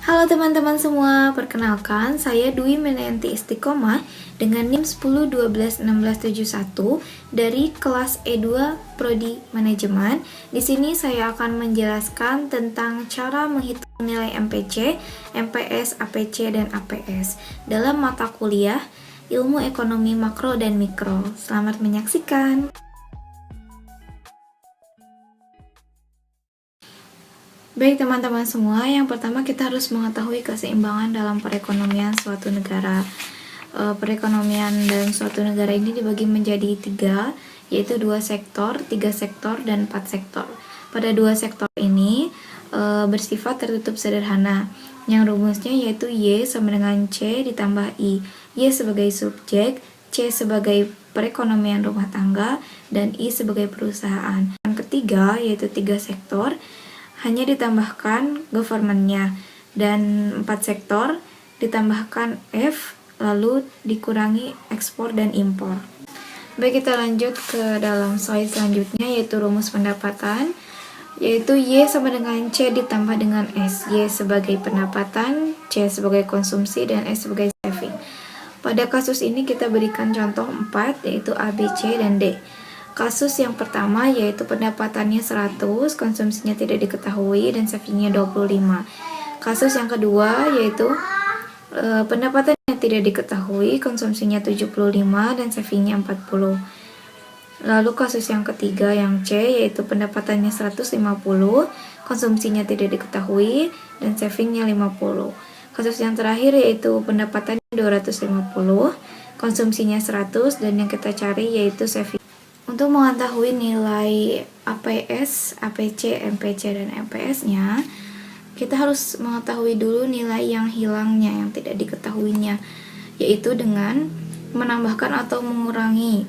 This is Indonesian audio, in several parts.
Halo teman-teman semua, perkenalkan saya Dwi Meneanti Istiqomah dengan NIM 10121671 dari kelas E2 Prodi Manajemen. Di sini saya akan menjelaskan tentang cara menghitung nilai MPC, MPS, APC, dan APS dalam mata kuliah Ilmu Ekonomi Makro dan Mikro. Selamat menyaksikan. Baik teman-teman semua, yang pertama kita harus mengetahui keseimbangan dalam perekonomian suatu negara. Perekonomian dalam suatu negara ini dibagi menjadi 3, yaitu 2 sektor, 3 sektor, dan 4 sektor. Pada 2 sektor ini bersifat tertutup sederhana, yang rumusnya yaitu Y sama dengan C ditambah I. Y sebagai subjek, C sebagai perekonomian rumah tangga, dan I sebagai perusahaan. Yang ketiga yaitu 3 sektor, hanya ditambahkan government-nya, dan 4 sektor ditambahkan F lalu dikurangi ekspor dan impor. Baik, kita lanjut ke dalam slide selanjutnya, yaitu rumus pendapatan, yaitu Y sama dengan C ditambah dengan S. Y sebagai pendapatan, C sebagai konsumsi, dan S sebagai saving. Pada kasus ini kita berikan contoh 4, yaitu A, B, C, dan D. Kasus yang pertama yaitu pendapatannya 100, konsumsinya tidak diketahui, dan savingnya 25. Kasus yang kedua yaitu pendapatannya tidak diketahui, konsumsinya 75, dan savingnya 40. Lalu kasus yang ketiga yang C yaitu pendapatannya 150, konsumsinya tidak diketahui, dan savingnya 50. Kasus yang terakhir yaitu pendapatannya 250, konsumsinya 100, dan yang kita cari yaitu saving. Untuk mengetahui nilai APS, APC, MPC, dan MPS-nya, kita harus mengetahui dulu nilai yang hilangnya, yang tidak diketahuinya, yaitu dengan menambahkan atau mengurangi.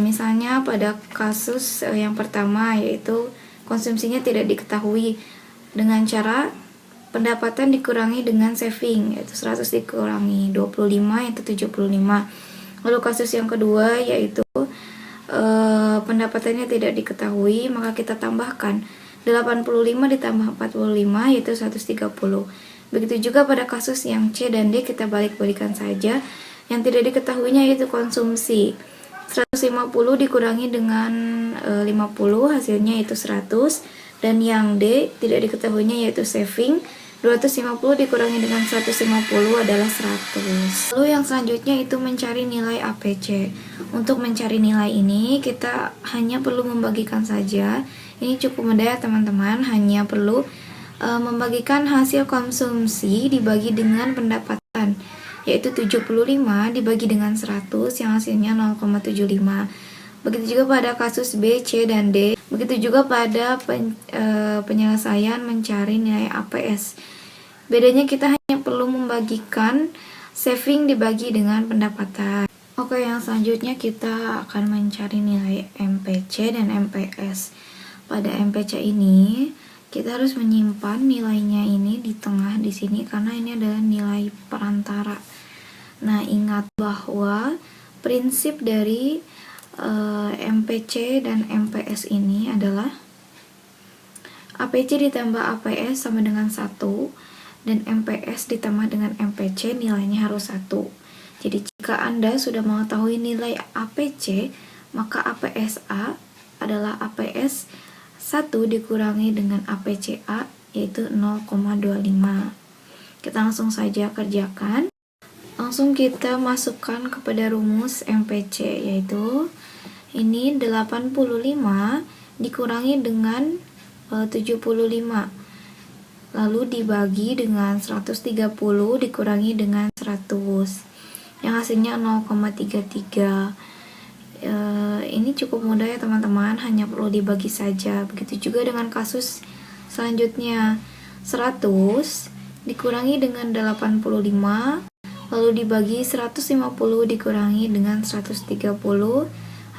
Misalnya pada kasus yang pertama yaitu konsumsinya tidak diketahui, dengan cara pendapatan dikurangi dengan saving, yaitu 100 dikurangi 25 yaitu 75. Lalu kasus yang kedua yaitu pendapatannya tidak diketahui, maka kita tambahkan 85 ditambah 45 yaitu 130. Begitu juga pada kasus yang C dan D, kita balik-balikan saja. Yang tidak diketahuinya yaitu konsumsi, 150 dikurangi dengan 50 hasilnya yaitu 100, dan yang D tidak diketahuinya yaitu saving, 250 dikurangi dengan 150 adalah 100. Lalu yang selanjutnya itu mencari nilai APC. Untuk mencari nilai ini kita hanya perlu membagikan saja. Ini cukup mudah ya teman-teman, hanya perlu membagikan hasil konsumsi dibagi dengan pendapatan, yaitu 75 dibagi dengan 100 yang hasilnya 0,75. Begitu juga pada kasus B, C, dan D. Begitu juga pada penyelesaian mencari nilai APS. Bedanya kita hanya perlu membagikan saving dibagi dengan pendapatan. Oke, yang selanjutnya kita akan mencari nilai MPC dan MPS. Pada MPC ini kita harus menyimpan nilainya ini di tengah di sini karena ini adalah nilai perantara. Nah, ingat bahwa prinsip dari MPC dan MPS ini adalah APC ditambah APS sama dengan 1, dan MPS ditambah dengan MPC nilainya harus 1. Jadi jika Anda sudah mengetahui nilai APC, maka APSA adalah APS 1 dikurangi dengan APCA yaitu 0,25. Kita langsung saja kerjakan. Langsung kita masukkan kepada rumus MPC, yaitu ini 85 dikurangi dengan 75, lalu dibagi dengan 130 dikurangi dengan 100, yang hasilnya 0,33. Ini cukup mudah ya teman-teman, hanya perlu dibagi saja. Begitu juga dengan kasus selanjutnya, 100 dikurangi dengan 85, lalu dibagi 150 dikurangi dengan 130,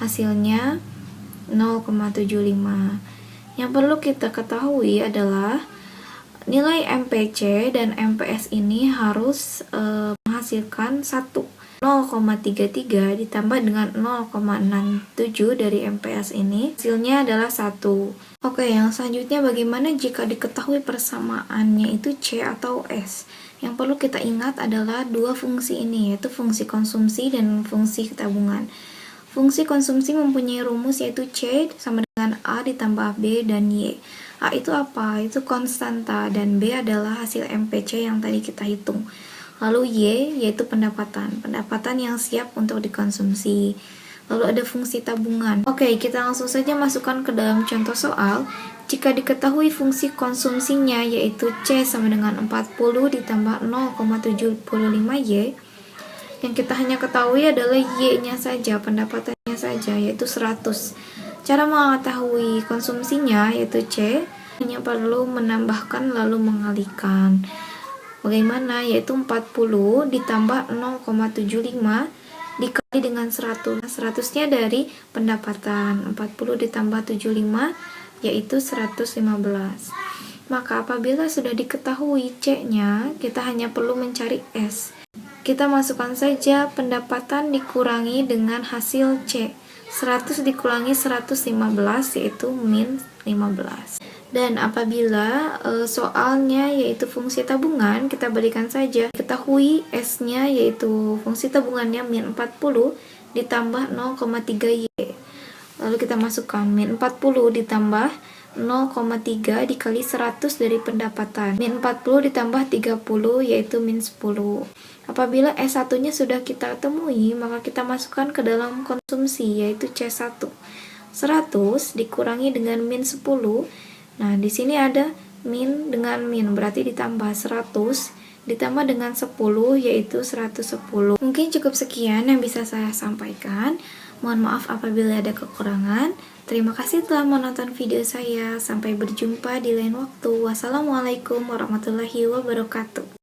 hasilnya 0,75. Yang perlu kita ketahui adalah nilai MPC dan MPS ini harus menghasilkan 1. 0,33 ditambah dengan 0,67 dari MPS ini, hasilnya adalah 1. Oke, yang selanjutnya bagaimana jika diketahui persamaannya itu C atau S? Yang perlu kita ingat adalah dua fungsi ini, yaitu fungsi konsumsi dan fungsi tabungan. Fungsi konsumsi mempunyai rumus yaitu C sama dengan A ditambah B dan Y. A itu apa? Itu konstanta, dan B adalah hasil MPC yang tadi kita hitung. Lalu Y yaitu pendapatan yang siap untuk dikonsumsi. Lalu ada fungsi tabungan. Oke, kita langsung saja masukkan ke dalam contoh soal. Jika diketahui fungsi konsumsinya yaitu C sama dengan 40 ditambah 0,75Y, yang kita hanya ketahui adalah Y-nya saja, pendapatannya saja, yaitu 100. Cara mengetahui konsumsinya yaitu C, hanya perlu menambahkan lalu mengalihkan. Bagaimana? Yaitu 40 ditambah 0,75 dikali dengan 100. 100-nya dari pendapatan. 40 ditambah 75 yaitu 115. Maka apabila sudah diketahui C-nya, kita hanya perlu mencari S. Kita masukkan saja pendapatan dikurangi dengan hasil C. 100 dikurangi 115 yaitu min 15. Dan apabila soalnya yaitu fungsi tabungan, kita balikan saja. Ketahui S-nya yaitu fungsi tabungannya min 40 ditambah 0,3Y. Lalu kita masukkan min 40 ditambah 0,3 dikali 100 dari pendapatan. Min 40 ditambah 30 yaitu min 10. Apabila S1-nya sudah kita temui, maka kita masukkan ke dalam konsumsi yaitu C1. 100 dikurangi dengan min 10. Nah, di sini ada min dengan min, berarti ditambah 100 ditambah dengan 10 yaitu 110. Mungkin cukup sekian yang bisa saya sampaikan. Mohon maaf apabila ada kekurangan. Terima kasih telah menonton video saya. Sampai berjumpa di lain waktu. Wassalamualaikum warahmatullahi wabarakatuh.